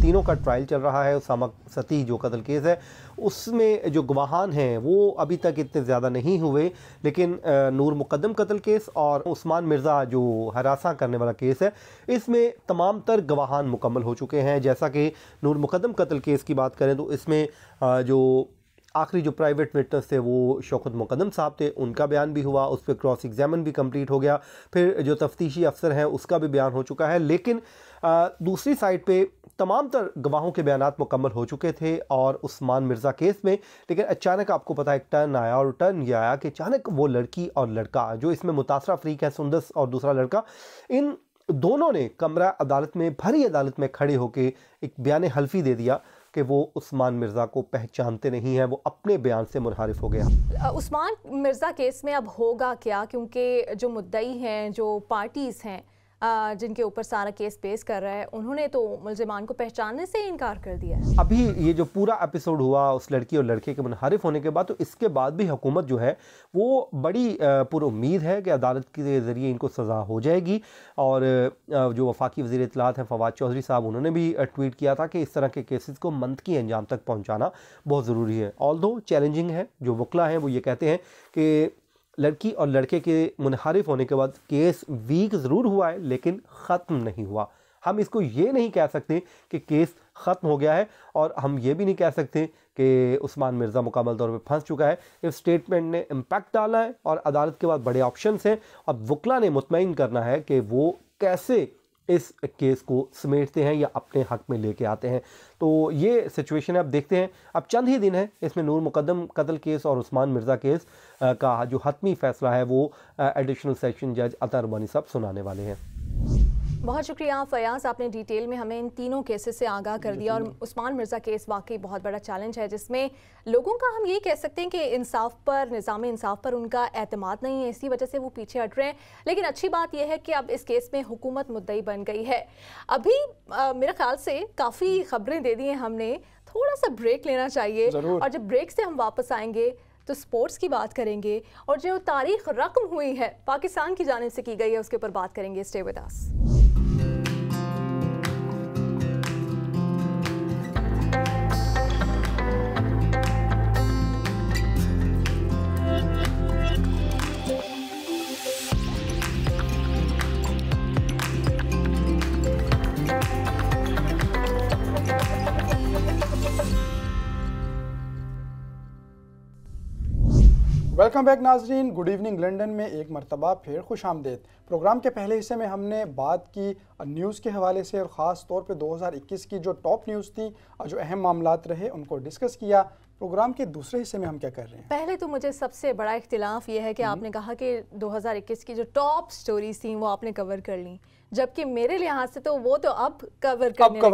तीनों का ट्रायल चल रहा है। उसामा सती जो कत्ल केस है उसमें जो गवाहान हैं वो अभी तक इतने ज़्यादा नहीं हुए, लेकिन नूर मुकद्दम कत्ल केस और उस्मान मिर्ज़ा जो हरासा करने वाला केस है इसमें तमाम तर गवाहान मुकम्मल हो चुके हैं। जैसा कि नूर मुकद्दम कत्ल केस की बात करें तो इसमें जो आखिरी जो प्राइवेट विटनेस थे वो शौकत मुकद्दम साहब थे, उनका बयान भी हुआ, उस पर क्रॉस एग्जामिन भी कंप्लीट हो गया। फिर जो तफ्तीशी अफसर हैं उसका भी बयान हो चुका है, लेकिन दूसरी साइड पे तमाम तर गवाहों के बयानात मुकम्मल हो चुके थे और उस्मान मिर्ज़ा केस में लेकिन अचानक आपको पता है एक टर्न आया और टर्न ये आया कि अचानक वो लड़की और लड़का जो इसमें मुतासरा अफरीक है, सुंदस और दूसरा लड़का, इन दोनों ने कमरा अदालत में, भरी अदालत में खड़े होकर एक बयान हल्फी दे दिया कि वो उस्मान मिर्ज़ा को पहचानते नहीं हैं, वो अपने बयान से मुनहरिफ हो गया। उस्मान मिर्ज़ा केस में अब होगा क्या, क्योंकि जो मुद्दई हैं, जो पार्टीज़ हैं जिनके ऊपर सारा केस पेश कर रहा है, उन्होंने तो मुल्ज़िमान को पहचानने से इनकार कर दिया है। अभी ये जो पूरा एपिसोड हुआ उस लड़की और लड़के के मुनहरिफ होने के बाद, तो इसके बाद भी हुकूमत जो है वो बड़ी पुरुम्मीद है कि अदालत के ज़रिए इनको सज़ा हो जाएगी। और जो वफाकी वज़ीर इत्तलात हैं फवाद चौधरी साहब, उन्होंने भी ट्वीट किया था कि इस तरह के केसेस को मंतकी अंजाम तक पहुँचाना बहुत ज़रूरी है। ऑल्दो चैलेंजिंग है, जो वकला हैं वो ये कहते हैं कि लड़की और लड़के के मुनहरिफ होने के बाद केस वीक ज़रूर हुआ है लेकिन ख़त्म नहीं हुआ। हम इसको ये नहीं कह सकते कि केस ख़त्म हो गया है और हम ये भी नहीं कह सकते कि उस्मान मिर्ज़ा मुकम्मल तौर पे फंस चुका है। इस स्टेटमेंट ने इम्पैक्ट डाला है और अदालत के बाद बड़े ऑप्शंस हैं। अब वकला ने मुतमईन करना है कि वो कैसे इस केस को समेटते हैं या अपने हक में लेके आते हैं। तो ये सिचुएशन है, अब देखते हैं। अब चंद ही दिन है इसमें नूर मुकद्दम कत्ल केस और उस्मान मिर्ज़ा केस का जो हतमी फैसला है वो एडिशनल सेशन जज अता रब्बानी साहब सुनाने वाले हैं। बहुत शुक्रिया फयाज, आपने डिटेल में हमें इन तीनों केसेस से आगाह कर दिया। और उस्मान मिर्ज़ा केस वाकई बहुत बड़ा चैलेंज है जिसमें लोगों का, हम ये कह सकते हैं कि इंसाफ पर, निज़ाम इंसाफ पर उनका एतमाद नहीं है, इसी वजह से वो पीछे हट रहे हैं। लेकिन अच्छी बात यह है कि अब इस केस में हुकूमत मुद्दई बन गई है। अभी मेरे ख्याल से काफ़ी खबरें दे दी हैं हमने, थोड़ा सा ब्रेक लेना चाहिए और जब ब्रेक से हम वापस आएंगे तो स्पोर्ट्स की बात करेंगे और जो तारीख रकम हुई है पाकिस्तान की जानिब से की गई है उसके ऊपर बात करेंगे। Stay with us. Welcome back नाजरीन, गुड इवनिंग लंदन में एक मरतबा फिर खुश आमदेद। प्रोग्राम के पहले हिस्से में हमने बात की न्यूज़ के हवाले से और ख़ास तौर पे 2021 की जो टॉप न्यूज़ थी और जो अहम मामलात रहे उनको डिस्कस किया। प्रोग्राम के दूसरे हिस्से में हम क्या कर रहे हैं? पहले तो मुझे सबसे बड़ा इख्तिलाफ ये है कि आपने कहा कि 2021 की जो टॉप स्टोरीज थी वो आपने कवर कर ली, जबकि मेरे लिहाज से तो वो तो अब कवर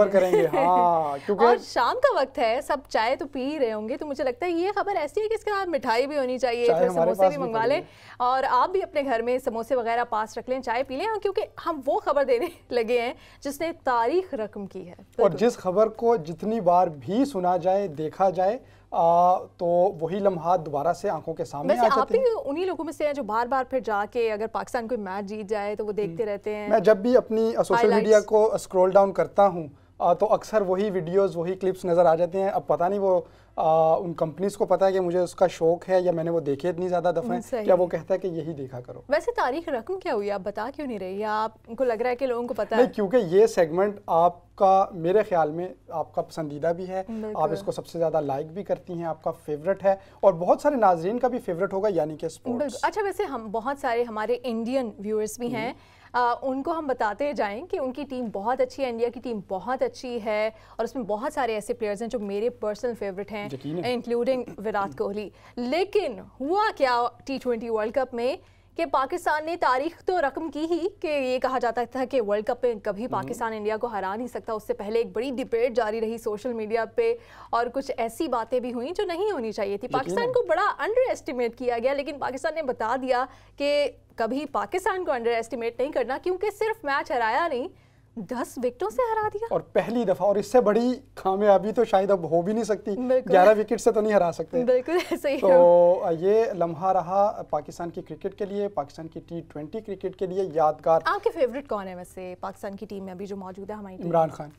करेंगे। हाँ, क्योंकि और शाम का वक्त है, सब चाय तो पी ही रहे होंगे, तो मुझे लगता है ये खबर ऐसी है कि इसके साथ मिठाई भी होनी चाहिए, थोड़े समोसे भी मंगवा लें और आप भी अपने घर में समोसे वगैरह पास रख लें, चाय पी लें, क्योंकि हम वो खबर देने लगे हैं जिसने तारीख रकम की है। और जिस खबर को जितनी बार भी सुना जाए, देखा जाए, तो वही लम्हात दोबारा से आंखों के सामने आ जाते हैं। आप भी उन्हीं लोगों में से हैं जो बार बार फिर जाके अगर पाकिस्तान कोई मैच जीत जाए तो वो देखते रहते हैं। मैं जब भी अपनी सोशल मीडिया को स्क्रॉल डाउन करता हूँ तो अक्सर वही वीडियोस, वही क्लिप्स नज़र आ जाते हैं। अब पता नहीं वो उन कंपनीज को पता है कि मुझे उसका शौक है या मैंने वो देखे इतनी ज़्यादा दफ़े, क्या वो कहता है कि यही देखा करो। वैसे तारीख रकम क्या हुई, आप बता क्यों नहीं रही, या आपको लग रहा है कि लोगों को पता नहीं, है? क्योंकि ये सेगमेंट आपका, मेरे ख्याल में आपका पसंदीदा भी है, आप इसको सबसे ज़्यादा लाइक भी करती हैं, आपका फेवरेट है और बहुत सारे नाजरीन का भी फेवरेट होगा, यानी कि स्पोर्ट्स। अच्छा, वैसे हम बहुत सारे हमारे इंडियन व्यूअर्स भी हैं, उनको हम बताते जाएं कि उनकी टीम बहुत अच्छी है, इंडिया की टीम बहुत अच्छी है और उसमें बहुत सारे ऐसे प्लेयर्स हैं जो मेरे पर्सनल फेवरेट हैं, इंक्लूडिंग विराट कोहली। लेकिन हुआ क्या T20 वर्ल्ड कप में कि पाकिस्तान ने तारीख तो रकम की ही, कि ये कहा जाता था कि वर्ल्ड कप में कभी पाकिस्तान इंडिया को हरा नहीं सकता। उससे पहले एक बड़ी डिबेट जारी रही सोशल मीडिया पे और कुछ ऐसी बातें भी हुई जो नहीं होनी चाहिए थी। पाकिस्तान को बड़ा अंडर एस्टिमेट किया गया, लेकिन पाकिस्तान ने बता दिया कि कभी पाकिस्तान को अंडर एस्टिमेट नहीं करना, क्योंकि सिर्फ मैच हराया नहीं, 10 विकेटों से हरा दिया और पहली दफा, और इससे बड़ी कामयाबी तो शायद अब हो भी नहीं सकती, 11 विकेट से तो नहीं हरा सकते। बिल्कुल ऐसे ही। तो ये लम्हा रहा पाकिस्तान की क्रिकेट के लिए, पाकिस्तान की T20 क्रिकेट के लिए यादगार। आपके फेवरेट कौन है वैसे पाकिस्तान की टीम में अभी जो मौजूद है हमारी टीम? इमरान खान।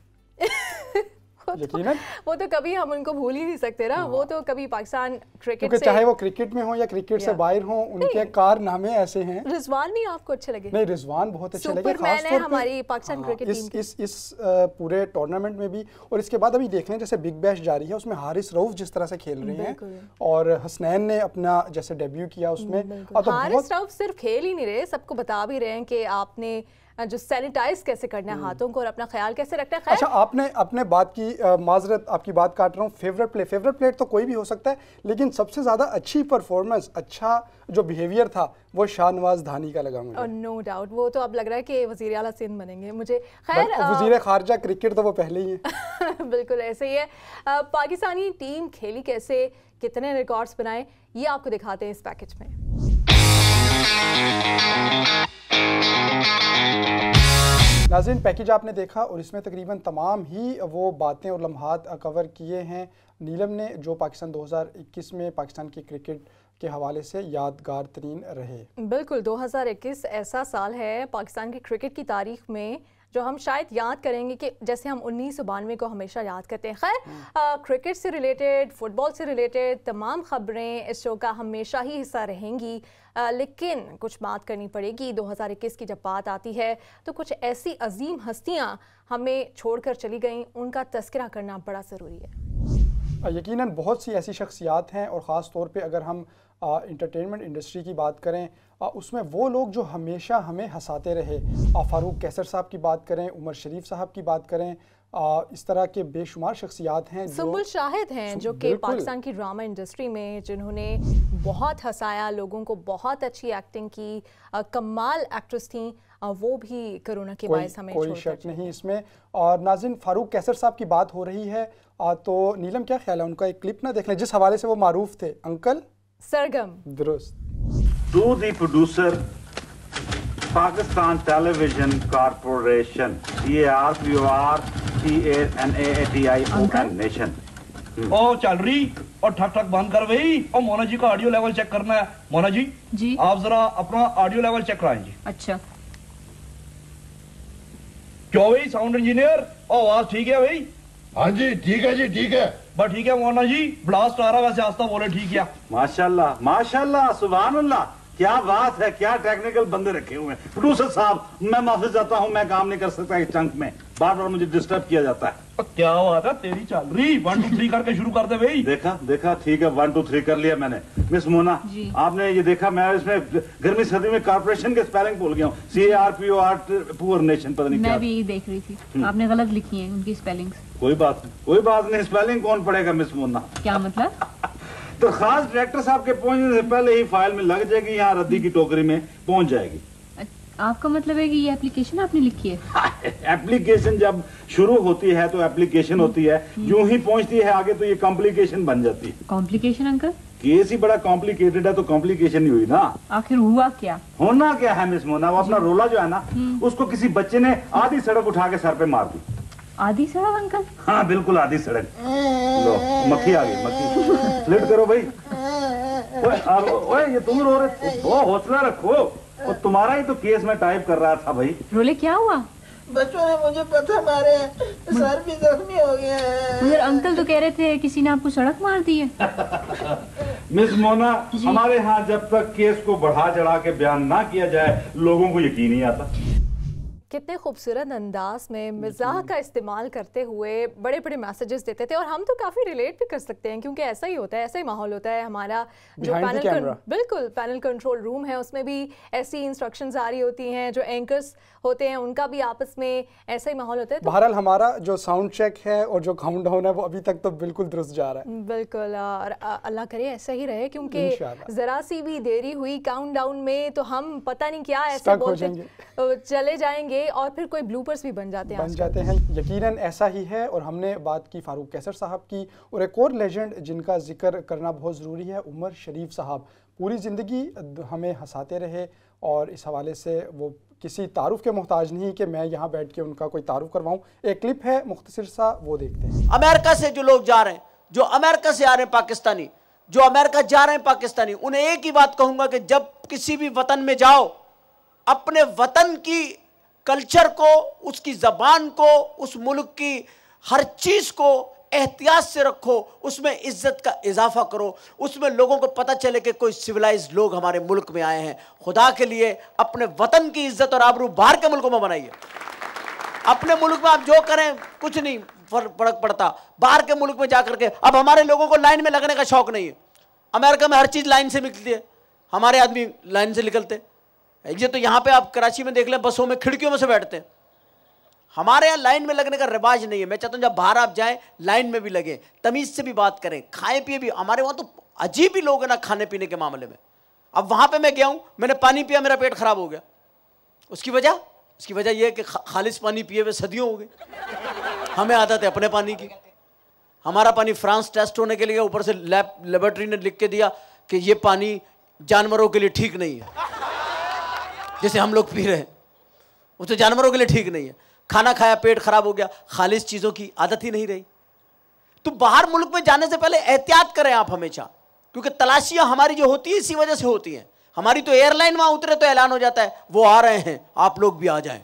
वो तो कभी हम उनको भूल ही नहीं सकते ना। वो तो कभी पाकिस्तान क्रिकेट क्योंकि से, चाहे वो क्रिकेट में हो या क्रिकेट से बाहर हो, उनके कारनामे ऐसे हैं। रिजवान नहीं आपको अच्छे लगे? नहीं, रिजवान बहुत अच्छे लगे, खास तौर पे हमारी पाकिस्तान क्रिकेट टीम इस पूरे टूर्नामेंट में भी। और इसके बाद अभी देख लें, जैसे बिग बैश जारी है, उसमें हारिस रऊफ जिस तरह से खेल रहे हैं और हसनैन ने अपना जैसे डेब्यू किया उसमें। हारिस रऊफ सिर्फ खेल ही नहीं रहे, सबको बता भी रहे हैं कि आपने जो सैनिटाइज कैसे करना है हाथों को और अपना ख्याल कैसे रखना है। अच्छा, आपने अपने बात की माजरत, आपकी बात काट रहा हूँ। फेवरेट प्लेयर तो कोई भी हो सकता है, लेकिन सबसे ज्यादा अच्छी परफॉर्मेंस, अच्छा जो बिहेवियर था, वो शाहनवाज धानी का लगा मुझे। नो डाउट, वो तो अब लग रहा है कि वजीर आला सिंध बनेंगे मुझे। खैर, वजीर खारजा क्रिकेट तो वो पहले ही है। बिल्कुल ऐसे ही है। पाकिस्तानी टीम खेली कैसे, कितने रिकॉर्ड्स बनाए, ये आपको दिखाते हैं इस पैकेज में। नाज़रीन, पैकेज आपने देखा और इसमें तकरीबन तमाम ही वो बातें और लम्हात कवर किए हैं नीलम ने, जो पाकिस्तान 2021 में पाकिस्तान की क्रिकेट के हवाले से यादगार तरीन रहे। बिल्कुल, 2021 ऐसा साल है पाकिस्तान की क्रिकेट की तारीख में जो हम शायद याद करेंगे कि जैसे हम 1992 को हमेशा याद करते हैं। खैर, क्रिकेट से रिलेटेड, फुटबॉल से रिलेटेड तमाम खबरें इस शो का हमेशा ही हिस्सा रहेंगी, लेकिन कुछ बात करनी पड़ेगी। 2021 की जब बात आती है तो कुछ ऐसी अजीम हस्तियां हमें छोड़कर चली गईं, उनका तज़किरा करना बड़ा ज़रूरी है। यकीनन बहुत सी ऐसी शख्सियात हैं, और ख़ास तौर पे अगर हम इंटरटेनमेंट इंडस्ट्री की बात करें, उसमें वो लोग जो हमेशा हमें हंसाते रहे, फारूक कैसर साहब की बात करें, उमर शरीफ साहब की बात करें, इस तरह के बेशुमार शख्सियात हैं। सुम्बुल शाहिद हैं जो कि पाकिस्तान की ड्रामा इंडस्ट्री में जिन्होंने बहुत हंसाया लोगों को, बहुत अच्छी एक्टिंग की, कमाल एक्ट्रेस थी, वो भी कोरोना के बायस हमें कोई शक नहीं इसमें। और नाज़रीन, फारूक कैसर साहब की बात हो रही है, तो नीलम क्या ख्याल है, उनका एक क्लिप ना देख लें जिस हवाले से वो मारूफ थे, अंकल सरगम। दुरुस्त। To the producer Pakistan television corporation, CARPORTANATION nation. ओ चल रही और ठक ठक बंद कर भाई। और मोना जी का ऑडियो लेवल चेक करना है। मोना जी जी आप जरा अपना ऑडियो लेवल चेक कराएं जी। अच्छा, क्यों भाई साउंड इंजीनियर, आवाज ठीक है भाई? हाँ जी ठीक है जी, ठीक है। बस ठीक है मोना जी, ब्लास्ट आ रहा, वैसे आस्ता बोले ठीक है। माशाल्लाह माशाल्लाह, सुभान अल्लाह, क्या बात है, क्या टेक्निकल बंदे रखे हुए हैं। प्रोड्यूसर साहब, मैं माफी चाहता हूँ, मैं काम नहीं कर सकता इस चंक में, बार बार मुझे डिस्टर्ब किया जाता है। क्या बात है, तेरी चल रही 1 2 3 करके शुरू कर दे भाई। देखा देखा, ठीक है 1 2 3 कर लिया मैंने। मिस मोना, आपने ये देखा, मैं इसमें गर्मी सर्दी में कॉर्पोरेशन के स्पेलिंग भूल गया हूँ, CARPOR, पुअर नेशन, पता नहीं क्या। मैं भी यही देख रही थी, आपने गलत लिखी है उनकी स्पेलिंग्स। कोई बात नहीं, कोई बात नहीं, स्पेलिंग कौन पढ़ेगा मिस मोना। क्या मतलब? तो खास डायरेक्टर साहब के पहुंचने से पहले ही फाइल में लग जाएगी, यहाँ रद्दी की टोकरी में पहुंच जाएगी। आपका मतलब है कि ये एप्लीकेशन आपने लिखी है? एप्लीकेशन जब शुरू होती है तो एप्लीकेशन होती है, यूं ही पहुंचती है आगे तो ये कॉम्प्लिकेशन बन जाती है। Complication uncle? केस ही बड़ा कॉम्प्लिकेटेड है तो कॉम्प्लिकेशन ही हुई ना। आखिर हुआ क्या? होना क्या है मिस मोना, वो अपना रोला जो है ना, उसको किसी बच्चे ने आधी सड़क उठा के सर पे मार दी। आधी सड़क अंकल? हाँ बिल्कुल आधी सड़क। लो मक्खी आ गई, मक्खी स्लिट करो भाई। ओए ये तुम रो रहे, वो हौसला रखो, और तुम्हारा ही तो केस में टाइप कर रहा था भाई। रोले क्या हुआ? बच्चों ने मुझे पत्थर मारे, सर भी जख्मी हो गया है। मगर अंकल तो कह रहे थे किसी ने आपको सड़क मार दी है। मिस मोना, हमारे यहाँ जब तक केस को बढ़ा चढ़ा के बयान ना किया जाए लोगों को यकीन नहीं आता। कितने खूबसूरत अंदाज में मिजाह का इस्तेमाल करते हुए बड़े बड़े मैसेजेस देते थे, और हम तो काफ़ी रिलेट भी कर सकते हैं क्योंकि ऐसा ही होता है, ऐसा ही माहौल होता है। हमारा जो बिल्कुल पैनल कंट्रोल रूम है उसमें भी ऐसी इंस्ट्रक्शंस आ रही होती हैं, जो एंकर्स होते हैं उनका भी आपस में ऐसा ही माहौल होता है। तो बहरहाल हमारा जो साउंड चेक है और जो काउंट डाउन है वो अभी तक तो बिल्कुल दुरुस्त जा रहा है। बिल्कुल, और अल्लाह करे ऐसा ही रहे, क्योंकि ज़रा सी भी देरी हुई काउंट डाउन में तो हम पता नहीं क्या ऐसा बोलते चले जाएंगे और फिर कोई ब्लूपर्स भी बन जाते हैं। यकीनन ऐसा ही है। और हमने बात की फारूक कैसर साहब की, और एक और लेजेंड जिनका जिक्र करना बहुत ज़रूरी है, उमर शरीफ साहब। पूरी ज़िंदगी हमें हंसाते रहे और इस हवाले से वो किसी तारुफ के मोहताज नहीं कि मैं यहाँ बैठ के उनका कोई तारुफ करवाऊँ। एक क्लिप है मुख्तसर सा, वो देखते हैं। अमेरिका से जो लोग जा रहे हैं, जो अमेरिका से आ रहे हैं पाकिस्तानी, जो अमेरिका जा रहे हैं पाकिस्तानी, उन्हें एक ही बात कहूँगा कि जब किसी भी वतन में जाओ, अपने वतन की कल्चर को, उसकी ज़बान को, उस मुल्क की हर चीज़ को एहतियात से रखो, उसमें इज्जत का इजाफा करो, उसमें लोगों को पता चले कि कोई सिविलाइज्ड लोग हमारे मुल्क में आए हैं। खुदा के लिए अपने वतन की इज्जत और आबरू बाहर के मुल्कों में बनाइए। अपने मुल्क में आप जो करें कुछ नहीं फर्क पड़ता, बाहर के मुल्क में जाकर के। अब हमारे लोगों को लाइन में लगने का शौक नहीं है। अमेरिका में हर चीज़ लाइन से निकलती है, हमारे आदमी लाइन से निकलते। ये तो यहाँ पे आप कराची में देख लें, बसों में खिड़कियों में से बैठते हैं। हमारे यहाँ लाइन में लगने का रिवाज नहीं है। मैं चाहता हूँ जब बाहर आप जाएं लाइन में भी लगे, तमीज़ से भी बात करें, खाएं पिए भी। हमारे वहाँ तो अजीब ही लोग हैं ना खाने पीने के मामले में। अब वहाँ पे मैं गया हूँ, मैंने पानी पिया, मेरा पेट खराब हो गया। उसकी वजह यह है कि खालिश पानी पिए हुए सदियों हो गई। हमें आदत है अपने पानी की। हमारा पानी फ्रांस टेस्ट होने के लिए ऊपर से लेबोरेटरी ने लिख के दिया कि ये पानी जानवरों के लिए ठीक नहीं है, जैसे हम लोग पी रहे हैं, वो तो जानवरों के लिए ठीक नहीं है। खाना खाया पेट खराब हो गया, खालिश चीज़ों की आदत ही नहीं रही। तो बाहर मुल्क में जाने से पहले एहतियात करें आप हमेशा, क्योंकि तलाशियां हमारी जो होती है इसी वजह से होती हैं। हमारी तो एयरलाइन वहाँ उतरे तो ऐलान हो जाता है वो आ रहे हैं, आप लोग भी आ जाएं।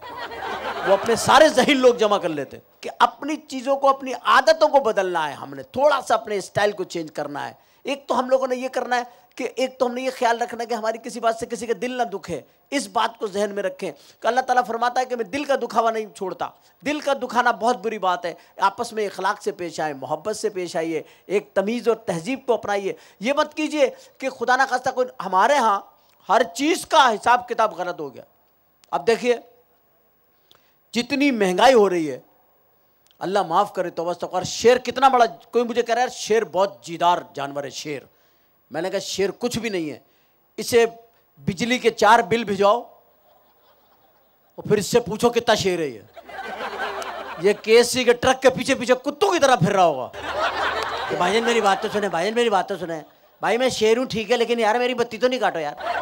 वो अपने सारे ज़हीन लोग जमा कर लेते कि अपनी चीज़ों को, अपनी आदतों को बदलना है। हमने थोड़ा सा अपने स्टाइल को चेंज करना है। एक तो हम लोगों ने ये करना है कि एक तो हमने ये ख्याल रखना है कि हमारी किसी बात से किसी का दिल ना दुखे। इस बात को जहन में रखें कि अल्लाह ताला फरमाता है कि मैं दिल का दुखावा नहीं छोड़ता। दिल का दुखाना बहुत बुरी बात है। आपस में इखलाक से पेश आए, मोहब्बत से पेश आइए, एक तमीज़ और तहजीब को अपनाइए। ये मत कीजिए कि खुदा ना खास्ता कोई हमारे यहाँ हर चीज़ का हिसाब किताब गलत हो गया। अब देखिए जितनी महंगाई हो रही है, अल्लाह माफ़ करे तो बस। शेर कितना बड़ा, कोई मुझे कह रहा है शेर बहुत जीदार जानवर है शेर। मैंने कहा शेर कुछ भी नहीं है, इसे बिजली के 4 बिल भिजवाओ और फिर इससे पूछो कितना शेर है ये केसी के ट्रक के पीछे पीछे कुत्तों की तरह फिर रहा होगा कि भाईजान मेरी बात तो सुने, भाईजान मेरी बात तो सुने, भाई मैं शेर हूँ ठीक है, लेकिन यार मेरी बत्ती तो नहीं काटो यार।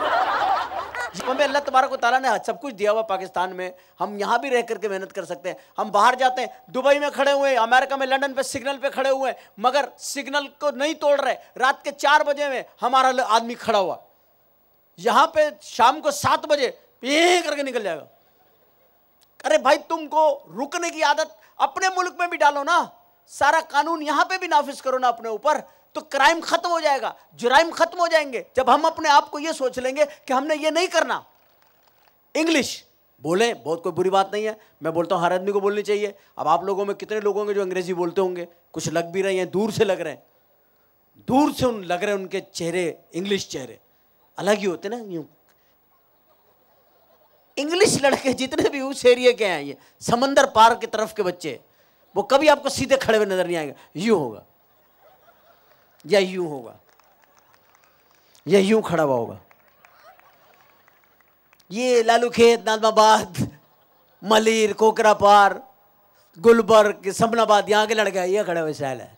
हमें अल्लाह तबारक व तआला ने सब कुछ दिया हुआ पाकिस्तान में, हम यहाँ भी रह करके मेहनत कर सकते हैं। हम बाहर जाते हैं, दुबई में खड़े हुए, अमेरिका में, लंदन पे सिग्नल पे खड़े हुए, मगर सिग्नल को नहीं तोड़ रहे। रात के 4 बजे में हमारा आदमी खड़ा हुआ, यहाँ पे शाम को 7 बजे ये करके निकल जाएगा। अरे भाई तुमको रुकने की आदत अपने मुल्क में भी डालो ना, सारा कानून यहाँ पे भी नाफिज करो ना अपने ऊपर, तो क्राइम खत्म हो जाएगा, जुराइम खत्म हो जाएंगे जब हम अपने आप को ये सोच लेंगे कि हमने ये नहीं करना। इंग्लिश बोले, बहुत कोई बुरी बात नहीं है, मैं बोलता हूँ हर आदमी को बोलनी चाहिए। अब आप लोगों में कितने लोग होंगे जो अंग्रेजी बोलते होंगे, कुछ लग भी रहे हैं, दूर से लग रहे हैं, दूर से लग रहे हैं उनके चेहरे, इंग्लिश चेहरे अलग ही होते ना। यूं इंग्लिश लड़के जितने भी उस एरिया के हैं, ये समंदर पार की तरफ के बच्चे, वो कभी आपको सीधे खड़े हुए नजर नहीं आएंगे। यूं होगा या यूं होगा या यूं खड़ा हुआ होगा। ये लालू खेत, नाजमाबाद, मलीर, कोकरापार, गुलबर्ग, समनाबाद, यहाँ के लड़के ये खड़े हुए स्टाइल है।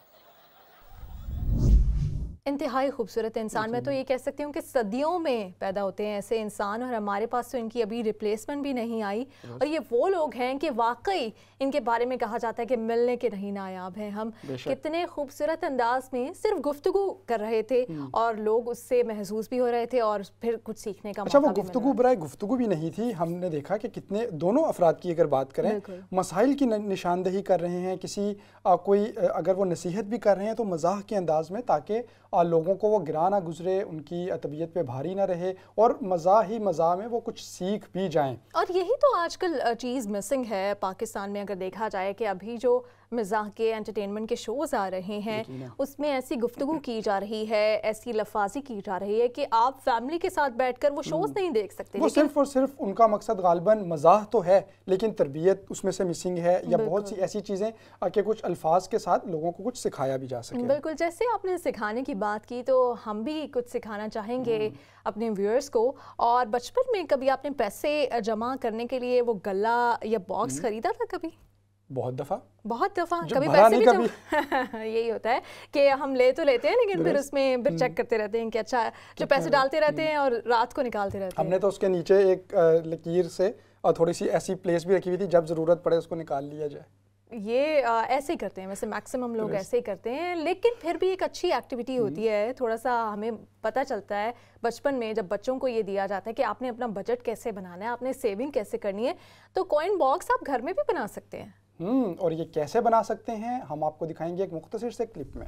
इंतहाई खूबसूरत इंसान, मैं तो ये कह सकती हूँ कि सदियों में पैदा होते हैं ऐसे इंसान, और हमारे पास तो इनकी अभी रिप्लेसमेंट भी नहीं आई। और ये वो लोग हैं कि वाकई इनके बारे में कहा जाता है कि मिलने के नहीं नायाब हैं। हम कितने खूबसूरत अंदाज में सिर्फ गुफ्तगू कर रहे थे और लोग उससे महसूस भी हो रहे थे और फिर कुछ सीखने का अच्छा, वो गुफ्तगू बराए गुफ्तगू भी नहीं थी। हमने देखा कि कितने दोनों अफराद की अगर बात करें, मसाइल की निशानदही कर रहे हैं, किसी कोई अगर वो नसीहत भी कर रहे हैं तो मजाक के अंदाज में, ताकि लोगों को वो गिरा ना गुजरे, उनकी तबीयत पे भारी ना रहे और मज़ा ही मज़ा में वो कुछ सीख भी जाएं। और यही तो आजकल चीज़ मिसिंग है पाकिस्तान में। अगर देखा जाए कि अभी जो मज़ाक के एंटरटेनमेंट के शोज़ आ रहे हैं उसमें ऐसी गुफ्तगू की जा रही है, ऐसी लफाजी की जा रही है कि आप फैमिली के साथ बैठकर वो शोज़ नहीं देख सकते। वो सिर्फ और सिर्फ उनका मकसद गालिबन मज़ाह तो है, लेकिन तरबियत उसमें से मिसिंग है, या बहुत सी ऐसी चीज़ें कि कुछ अल्फाज के साथ लोगों को कुछ सिखाया भी जा सके। बिल्कुल, जैसे आपने सिखाने की बात की तो हम भी कुछ सिखाना चाहेंगे अपने व्यूअर्स को। और बचपन में कभी आपने पैसे जमा करने के लिए वो गल्ला या बॉक्स खरीदा था कभी? बहुत दफ़ा कभी पैसे भी यही होता है कि हम ले तो लेते हैं लेकिन फिर उसमें फिर चेक करते रहते हैं कि अच्छा, जो पैसे डालते रहते हैं और रात को निकालते रहते हैं। हमने तो उसके नीचे एक लकीर से और थोड़ी सी ऐसी प्लेस भी रखी हुई थी, जब ज़रूरत पड़े उसको निकाल लिया जाए। ये ऐसे ही करते हैं, वैसे मैक्सिमम लोग ऐसे ही करते हैं, लेकिन फिर भी एक अच्छी एक्टिविटी होती है। थोड़ा सा हमें पता चलता है बचपन में, जब बच्चों को ये दिया जाता है कि आपने अपना बजट कैसे बनाना है, आपने सेविंग कैसे करनी है, तो कॉइन बॉक्स आप घर में भी बना सकते हैं। और ये कैसे बना सकते हैं हम आपको दिखाएंगे एक मुख्तसर से क्लिप में।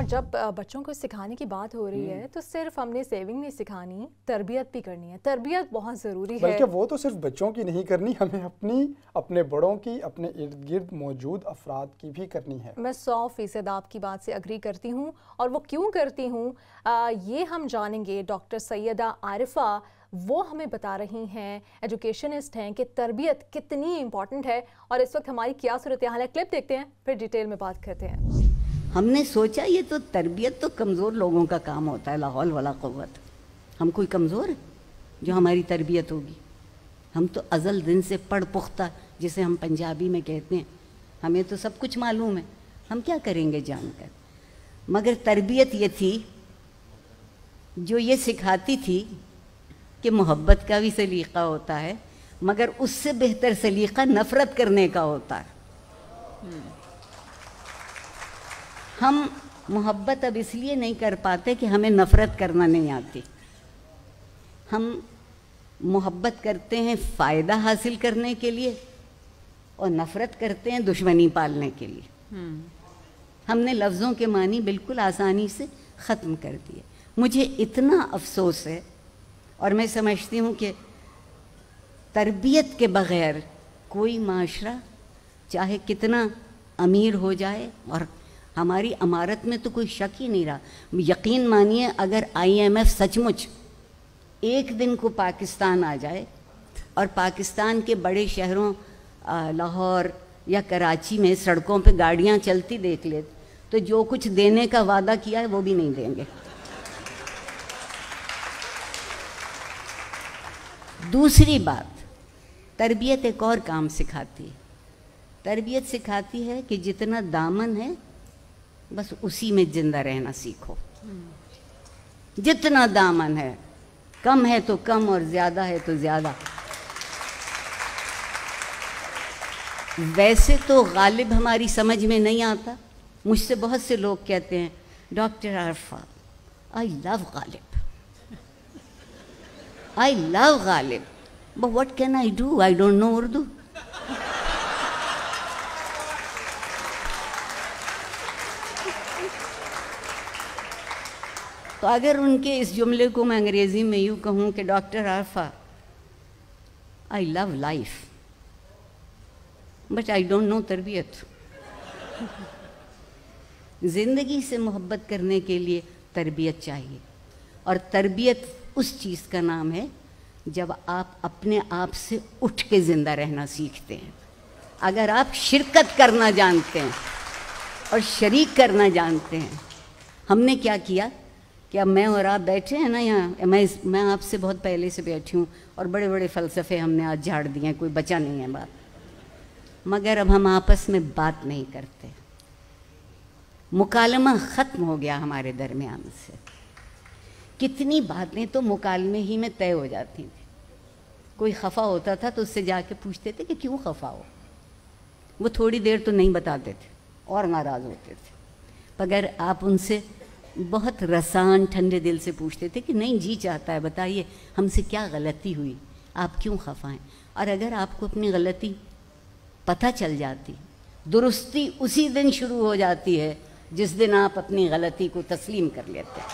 जब बच्चों को सिखाने की बात हो रही है तो सिर्फ हमने सेविंग नहीं सिखानी, तरबियत भी करनी है। तरबियत बहुत ज़रूरी है, बल्कि वो तो सिर्फ बच्चों की नहीं करनी, हमें अपने बड़ों की, अपने इर्द गिर्द मौजूद अफराद की भी करनी है। मैं 100% आपकी बात से अग्री करती हूँ, और वो क्यों करती हूँ ये हम जानेंगे। डॉक्टर सैयदा आरिफा वो हमें बता रही हैं, एजुकेशनिस्ट हैं, कि तरबियत कितनी इम्पॉर्टेंट है और इस वक्त हमारी क्या सूरत हाल है। क्लिप देखते हैं, फिर डिटेल में बात करते हैं। हमने सोचा ये तो तरबियत तो कमज़ोर लोगों का काम होता है, लाहौल वाला क़ुव्वत। हम कोई कमज़ोर है जो हमारी तरबियत होगी? हम तो अज़ल दिन से पढ़ पुख्ता, जिसे हम पंजाबी में कहते हैं, हमें तो सब कुछ मालूम है, हम क्या करेंगे जानकर। मगर तरबियत ये थी जो ये सिखाती थी कि मोहब्बत का भी सलीक़ा होता है, मगर उससे बेहतर सलीक़ा नफ़रत करने का होता है। हम मोहब्बत अब इसलिए नहीं कर पाते कि हमें नफ़रत करना नहीं आती। हम मोहब्बत करते हैं फ़ायदा हासिल करने के लिए और नफ़रत करते हैं दुश्मनी पालने के लिए। हमने लफ्ज़ों के मानी बिल्कुल आसानी से ख़त्म कर दिए। मुझे इतना अफसोस है, और मैं समझती हूँ कि तरबियत के बग़ैर कोई माशरा चाहे कितना अमीर हो जाए, और हमारी अमारत में तो कोई शक ही नहीं रहा। यकीन मानिए, अगर IMF सचमुच एक दिन को पाकिस्तान आ जाए और पाकिस्तान के बड़े शहरों लाहौर या कराची में सड़कों पे गाड़ियां चलती देख ले, तो जो कुछ देने का वादा किया है वो भी नहीं देंगे। दूसरी बात, तरबियत एक और काम सिखाती है। तरबियत सिखाती है कि जितना दामन है बस उसी में जिंदा रहना सीखो। जितना दामन है, कम है तो कम और ज़्यादा है तो ज़्यादा। वैसे तो गालिब हमारी समझ में नहीं आता। मुझसे बहुत से लोग कहते हैं, doctor Arfa, I love Ghalib, I love Ghalib, but what can I do, I don't know Urdu. तो अगर उनके इस जुमले को मैं अंग्रेज़ी में यूँ कहूँ कि doctor Arfa, I love life but I don't know तरबियत। ज़िंदगी से मोहब्बत करने के लिए तरबियत चाहिए, और तरबियत उस चीज़ का नाम है जब आप अपने आप से उठ के ज़िंदा रहना सीखते हैं। अगर आप शिरकत करना जानते हैं और शरीक करना जानते हैं। हमने क्या किया कि अब मैं और आप बैठे हैं ना यहाँ, मैं आपसे बहुत पहले से बैठी हूँ और बड़े बड़े फ़लसफ़े हमने आज झाड़ दिए हैं, कोई बचा नहीं है बात, मगर अब हम आपस में बात नहीं करते। मुकालमा ख़त्म हो गया हमारे दरमियान से। कितनी बातें तो मुकालमे ही में तय हो जाती थी। कोई खफा होता था तो उससे जाके पूछते थे कि क्यों खफा हो, वो थोड़ी देर तो नहीं बताते थे और नाराज़ होते थे। अगर आप उनसे बहुत रसान ठंडे दिल से पूछते थे कि नहीं जी चाहता है, बताइए हमसे क्या गलती हुई, आप क्यों खफा हैं, और अगर आपको अपनी गलती पता चल जाती, दुरुस्ती उसी दिन शुरू हो जाती है जिस दिन आप अपनी गलती को तस्लीम कर लेते हैं।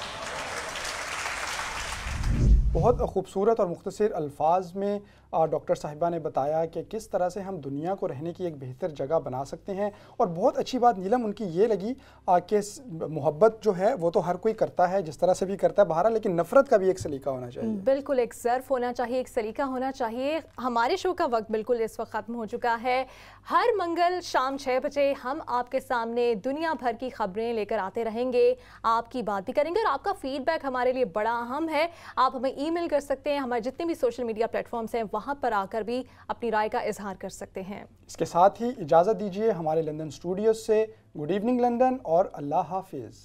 बहुत खूबसूरत और मुख्तसर अल्फाज में डॉक्टर साहिबा ने बताया कि किस तरह से हम दुनिया को रहने की एक बेहतर जगह बना सकते हैं। और बहुत अच्छी बात नीलम उनकी ये लगी कि मोहब्बत जो है वो तो हर कोई करता है, जिस तरह से भी करता है बहरहाल, लेकिन नफ़रत का भी एक सलीका होना चाहिए। बिल्कुल, एक ज़र्फ़ होना चाहिए, एक सलीका होना चाहिए। हमारे शो का वक्त बिल्कुल इस वक्त ख़त्म हो चुका है। हर मंगल शाम 6 बजे हम आपके सामने दुनिया भर की खबरें लेकर आते रहेंगे, आपकी बात भी करेंगे, और आपका फ़ीडबैक हमारे लिए बड़ा अहम है। आप हमें ईमेल कर सकते हैं, हमारे जितने भी सोशल मीडिया प्लेटफॉर्म्स हैं वहाँ पर आकर भी अपनी राय का इजहार कर सकते हैं। इसके साथ ही इजाज़त दीजिए हमारे लंदन स्टूडियो से। गुड इवनिंग लंदन और अल्लाह हाफिज़।